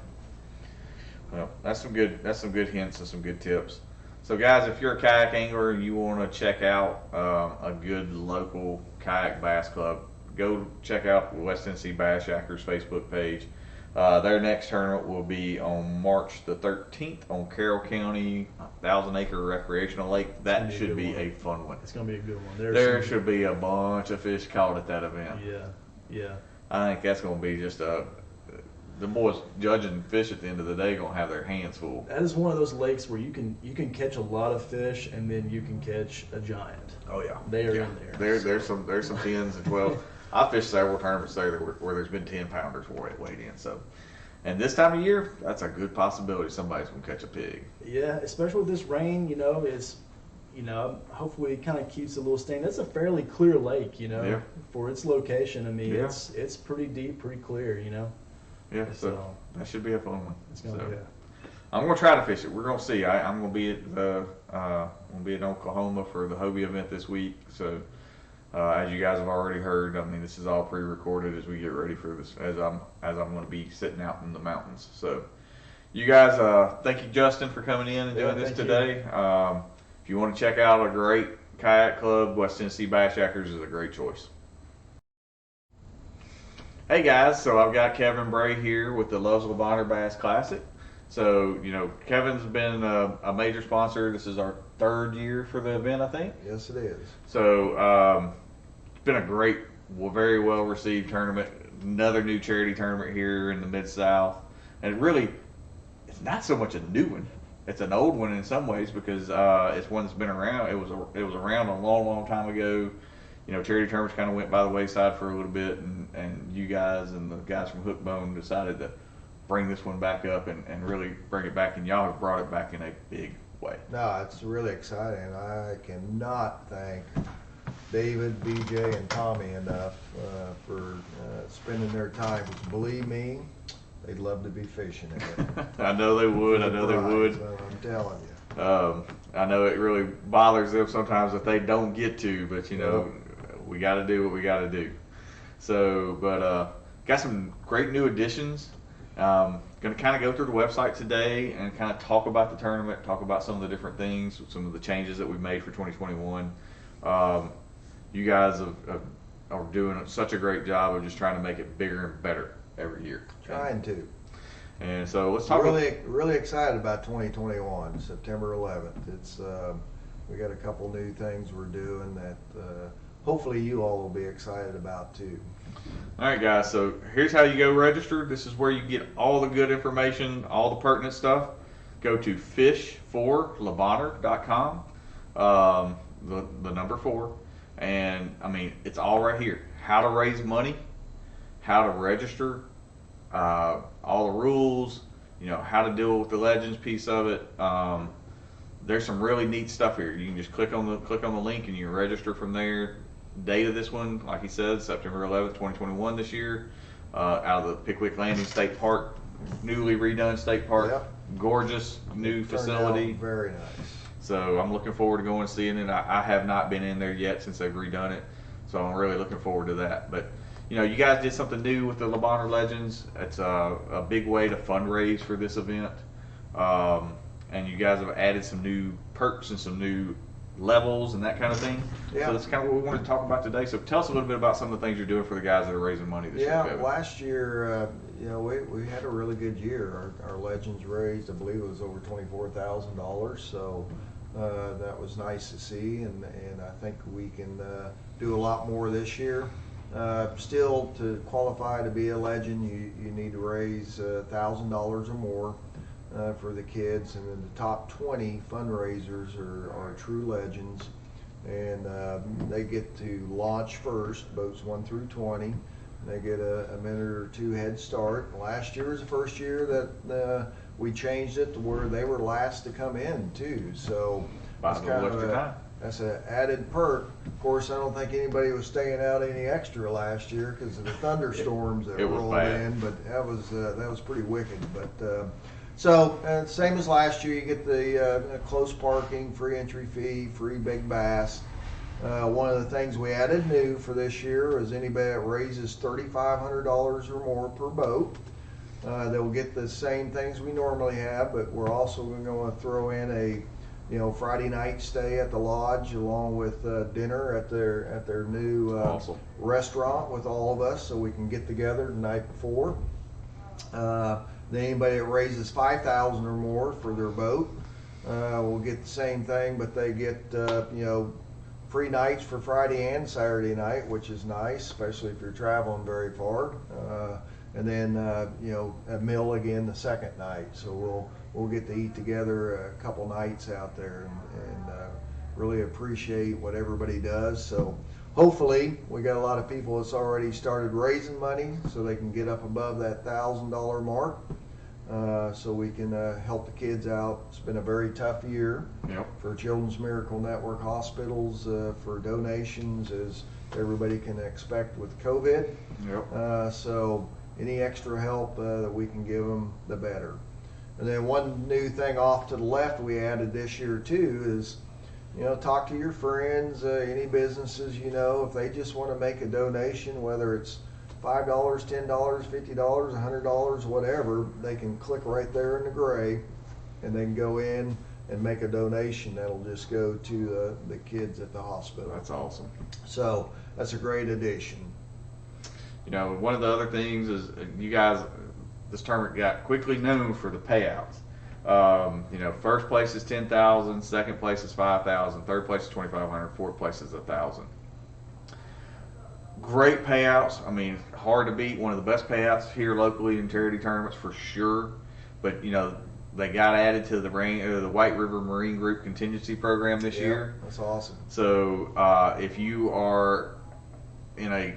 Well, that's some good hints and some good tips. So guys, if you're a kayak angler and you want to check out a good local kayak bass club, go check out West Tennessee Bass Shackers Facebook page. Their next tournament will be on March the 13th on Carroll County, 1,000-acre recreational lake. That should be a fun one. It's going to be a good one. There should be a bunch of fish caught at that event. Yeah. I think that's going to be just the boys judging fish at the end of the day going to have their hands full. That is one of those lakes where you can catch a lot of fish and then you can catch a giant. Oh yeah, they are in there. There's some 10s and 12s. I fished several tournaments there where there's been 10-pounders weighed in. So, and this time of year, that's a good possibility somebody's gonna catch a pig. Yeah, especially with this rain, you know, hopefully it kind of keeps a little stain. That's a fairly clear lake, you know, for its location. I mean, it's pretty deep, pretty clear, you know. Yeah, so that should be a fun one. It's gonna be. I'm gonna try to fish it. We're gonna see. I'm gonna be in Oklahoma for the Hobie event this week. So. As you guys have already heard, I mean, this is all pre-recorded as we get ready for this, as I'm going to be sitting out in the mountains. So, you guys, thank you, Justin, for coming in and doing this today. If you want to check out a great kayak club, West Tennessee Bass Shackers is a great choice. Hey guys, so I've got Kevin Bray here with the Loves Bonner Bass Classic. So, you know, Kevin's been a major sponsor. This is our 3rd year for the event, I think. Yes, it is. So, it's been a great, very well received tournament. Another new charity tournament here in the Mid-South. And really, it's not so much a new one. It's an old one in some ways because it's one that's been around. It was around a long, long time ago. You know, charity tournaments kind of went by the wayside for a little bit, and you guys and the guys from Hookbone decided to bring this one back up and really bring it back, and y'all have brought it back in a big way. No, it's really exciting. I cannot thank David, BJ, and Tommy enough for spending their time. 'Cause believe me, they'd love to be fishing again. I know they would. I know they would. I'm telling you. I know it really bothers them sometimes if they don't get to, but we got to do what we got to do. So, but got some great new additions. Going to kind of go through the website today and kind of talk about the tournament, talk about some of the different things, some of the changes that we've made for 2021. You guys are doing such a great job of just trying to make it bigger and better every year. Trying to. And so let's talk. Really excited about 2021, September 11th. It's we got a couple new things we're doing that hopefully you all will be excited about too. All right, guys. So here's how you go register. This is where you get all the good information, all the pertinent stuff. Go to fish4lebonner.com. The number 4, and I mean it's all right here. How to raise money, how to register. All the rules, how to deal with the legends piece of it. There's some really neat stuff here. You can just click on the link and you can register from there. Date of this one, like he said, September 11th, 2021 this year, out of the Pickwick Landing State Park, newly redone state park. Yep. Gorgeous new facility. Very nice. So I'm looking forward to going and seeing it. I have not been in there yet since they've redone it, so I'm really looking forward to that. But you guys did something new with the Le Bonheur Legends. It's a big way to fundraise for this event. And you guys have added some new perks and some new levels and that kind of thing. Yeah. So that's kind of what we wanted to talk about today. So tell us a little bit about some of the things you're doing for the guys that are raising money this year. Yeah, Kevin. last year, we had a really good year. Our Legends raised, I believe it was over $24,000. So that was nice to see, and I think we can do a lot more this year. Still, to qualify to be a legend, you need to raise $1,000 or more for the kids, and then the top 20 fundraisers are true legends, and they get to launch first, boats 1 through 20. They get a minute or two head start. Last year was the first year that we changed it to where they were last to come in too. So That's an added perk. Of course, I don't think anybody was staying out any extra last year because of the thunderstorms that rolled in. But that was pretty wicked. But same as last year, you get the close parking, free entry fee, free big bass. One of the things we added new for this year is anybody that raises $3,500 or more per boat, they'll get the same things we normally have, but we're also going to throw in a Friday night stay at the lodge along with dinner at their new awesome restaurant with all of us, so we can get together the night before. Then anybody that raises $5,000 or more for their boat will get the same thing, but they get free nights for Friday and Saturday night, which is nice, especially if you're traveling very far. And then a meal again the second night. So we'll get to eat together a couple nights out there, and really appreciate what everybody does. So hopefully we got a lot of people that's already started raising money so they can get up above that $1,000 mark, so we can help the kids out. It's been a very tough year for Children's Miracle Network hospitals for donations, as everybody can expect with COVID. So any extra help that we can give them, the better. And then one new thing off to the left we added this year too is, talk to your friends, any businesses, if they just want to make a donation, whether it's $5, $10, $50, $100, whatever, they can click right there in the gray and they can go in and make a donation that'll just go to the kids at the hospital. That's awesome. So that's a great addition. One of the other things is you guys, this tournament got quickly known for the payouts. First place is $10,000, second place is $5,000, third place is $2,500, fourth place is $1,000. Great payouts. I mean, hard to beat. One of the best payouts here locally in charity tournaments for sure. But they got added to the White River Marine Group contingency program this year. That's awesome. So if you are in a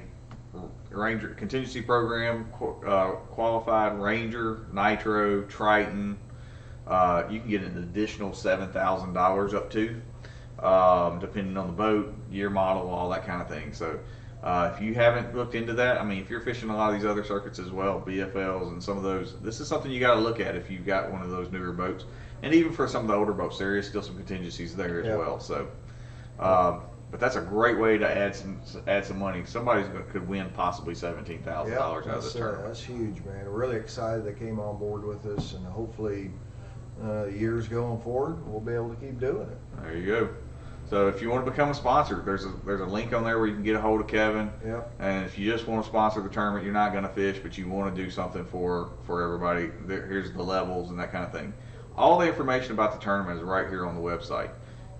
Ranger contingency program, qualified Ranger, Nitro, Triton, you can get an additional $7,000 up to. depending on the boat, year, model, all that kind of thing. So if you haven't looked into that, I mean, if you're fishing a lot of these other circuits as well, BFLs and some of those, this is something you got to look at if you've got one of those newer boats. And even for some of the older boats, there is still some contingencies there as well. So, but that's a great way to add some money. Somebody could win possibly $17,000 out of this tournament. That's huge, man. We're really excited they came on board with us, and hopefully years going forward, we'll be able to keep doing it. There you go. So if you want to become a sponsor, there's a link on there where you can get a hold of Kevin. Yep. And if you just want to sponsor the tournament, you're not going to fish, but you want to do something for everybody. Here's the levels and that kind of thing. All the information about the tournament is right here on the website.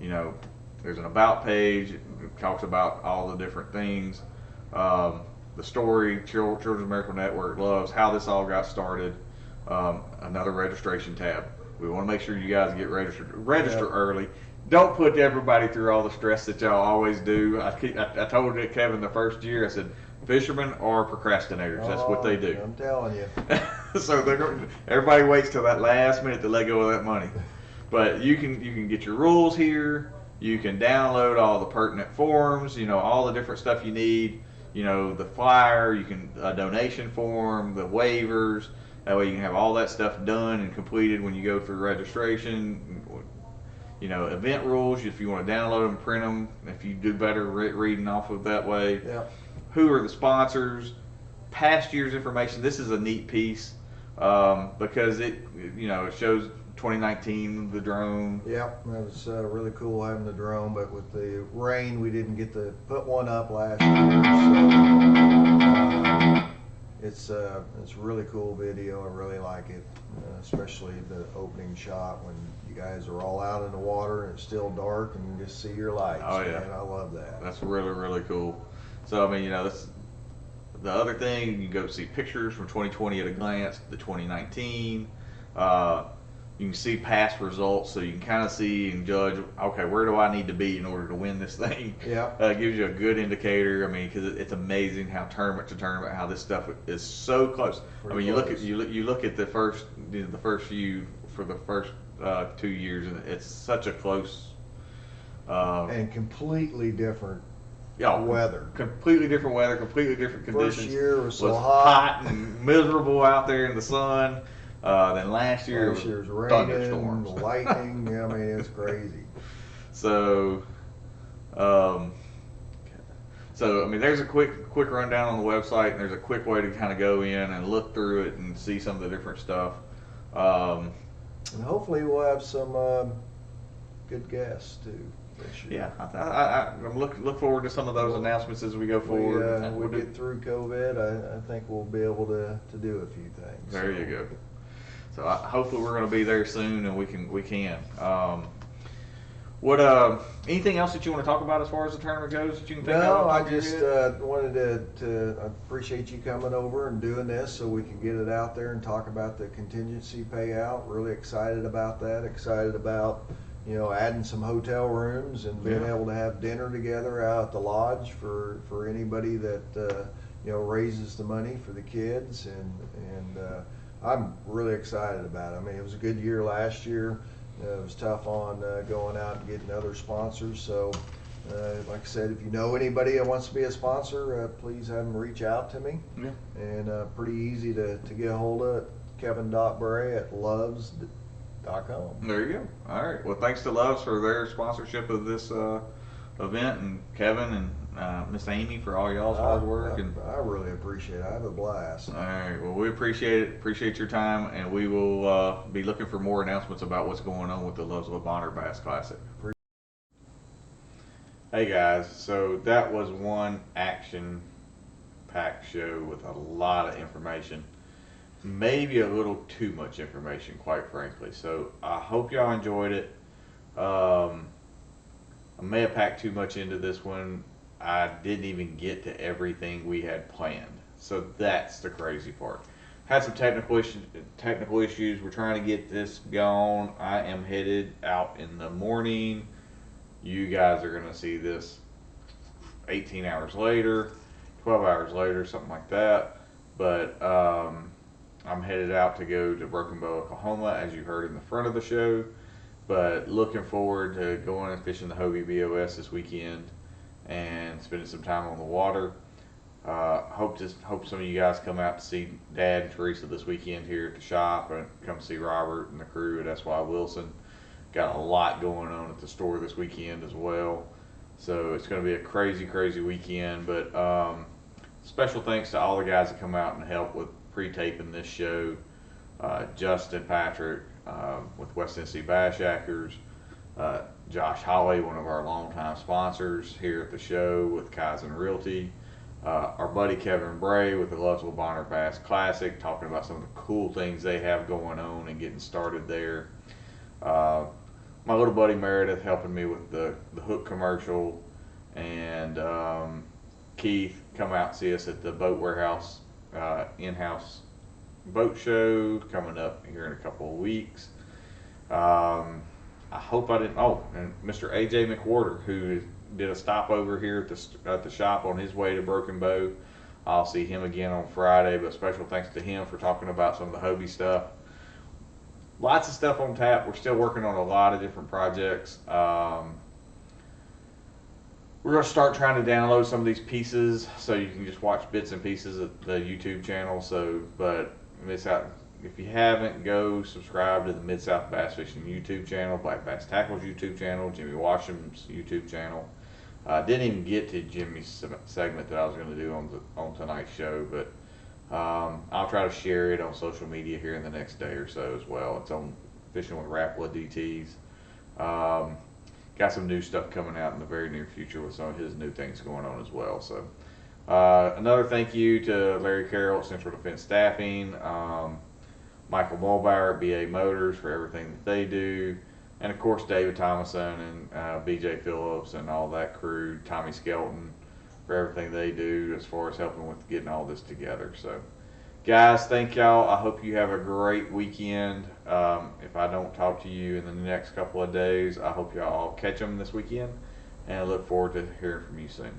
You know, there's an about page. It talks about all the different things. The story, Children's Miracle Network, loves how this all got started. Another registration tab. We want to make sure you guys get registered. Register early. Don't put everybody through all the stress that y'all always do. I told Kevin the first year, I said, fishermen are procrastinators. That's what they do. I'm telling you. So everybody waits till that last minute to let go of that money. But you can get your rules here. You can download all the pertinent forms, you know, all the different stuff you need. You know, the flyer, you can a donation form, the waivers. That way you can have all that stuff done and completed when you go through registration. You know, event rules, if you want to download them, print them, if you do better reading off of that way. Yep. Who are the sponsors, past year's information. This is a neat piece because it shows 2019, the drone. Yep, that was really cool having the drone, but with the rain, we didn't get to put one up last year. So it's a really cool video. I really like it, especially the opening shot when you guys are all out in the water and it's still dark and you just see your lights. Oh yeah, man, I love that. That's really, really cool. So I mean, you know, that's the other thing. You can go see pictures from 2020 at a glance, the 2019. You can see past results, so you can kind of see and judge, okay, where do I need to be in order to win this thing? Yeah. It gives you a good indicator. I mean, because it's amazing how tournament to tournament, how this stuff is so close. I mean, you look at the first few for the first 2 years, and it's such a close and completely different weather. Completely different weather, completely different conditions. First year was so hot and miserable out there in the sun. Then last year was raining, thunderstorms, lightning. Yeah, I mean, it's crazy. So, I mean, there's a quick rundown on the website, and there's a quick way to kind of go in and look through it and see some of the different stuff. And hopefully we'll have some good guests too this year. Yeah, I'm look forward to some of those announcements as we go forward. We get through COVID. I think we'll be able to do a few things. There you go. So hopefully we're going to be there soon, and we can. Anything else that you want to talk about as far as the tournament goes that you can think of? No, I just wanted to appreciate you coming over and doing this so we can get it out there and talk about the contingency payout. Really excited about that. Excited about adding some hotel rooms and being able to have dinner together out at the lodge for anybody that raises the money for the kids, and I'm really excited about it. I mean, it was a good year last year. It was tough on going out and getting other sponsors. So, like I said, if you know anybody that wants to be a sponsor, please have them reach out to me. Yeah. And pretty easy to get a hold of. Kevin.bray@loves.com. There you go. All right. Well, thanks to Loves for their sponsorship of this event, and Kevin and Miss Amy for all y'all's hard work. I really appreciate it. I have a blast. All right. Well, we appreciate it. Appreciate your time, and we will be looking for more announcements about what's going on with the Loves of a Bonner Bass Classic. Hey guys, so that was one action-packed show with a lot of information. Maybe a little too much information, quite frankly. So I hope y'all enjoyed it. I may have packed too much into this one. I didn't even get to everything we had planned. So that's the crazy part. Had some technical issues. We're trying to get this going. I am headed out in the morning. You guys are going to see this 18 hours later, 12 hours later, something like that. But I'm headed out to go to Broken Bow, Oklahoma, as you heard in the front of the show. but looking forward to going and fishing the Hobie BOS this weekend and spending some time on the water. Hope some of you guys come out to see Dad and Teresa this weekend here at the shop, and come see Robert and the crew at SY Wilson. Got a lot going on at the store this weekend as well, so it's going to be a crazy weekend. But special thanks to all the guys that come out and help with pre-taping this show. Justin Patrick with West Tennessee Bass Shackers, Josh Holley, one of our longtime sponsors here at the show with Kaizen Realty, our buddy Kevin Bray with the Love's Bonner Bass Classic, talking about some of the cool things they have going on and getting started there. My little buddy Meredith helping me with the hook commercial, and Keith come out and see us at the Boat Warehouse in-house boat show coming up here in a couple of weeks. I hope I didn't. Oh, and Mr. AJ McWhorter, who did a stopover here at the shop on his way to Broken Bow. I'll see him again on Friday, but special thanks to him for talking about some of the Hobie stuff. Lots of stuff on tap. We're still working on a lot of different projects. We're going to start trying to download some of these pieces so you can just watch bits and pieces of the YouTube channel. But if you haven't, go subscribe to the Mid-South Bass Fishing YouTube channel, Black Bass Tackles YouTube channel, Jimmy Washam's YouTube channel. Didn't even get to Jimmy's segment that I was going to do on tonight's show, but I'll try to share it on social media here in the next day or so as well. It's on Fishing with Rapala DTs. Got some new stuff coming out in the very near future with some of his new things going on as well. So another thank you to Larry Carroll at Central Defense Staffing, Michael Mulbauer at BA Motors for everything that they do, and of course David Thomason and BJ Phillips and all that crew, Tommy Skelton, for everything they do as far as helping with getting all this together. So guys, thank y'all. I hope you have a great weekend. If I don't talk to you in the next couple of days, I hope y'all catch them this weekend, and I look forward to hearing from you soon.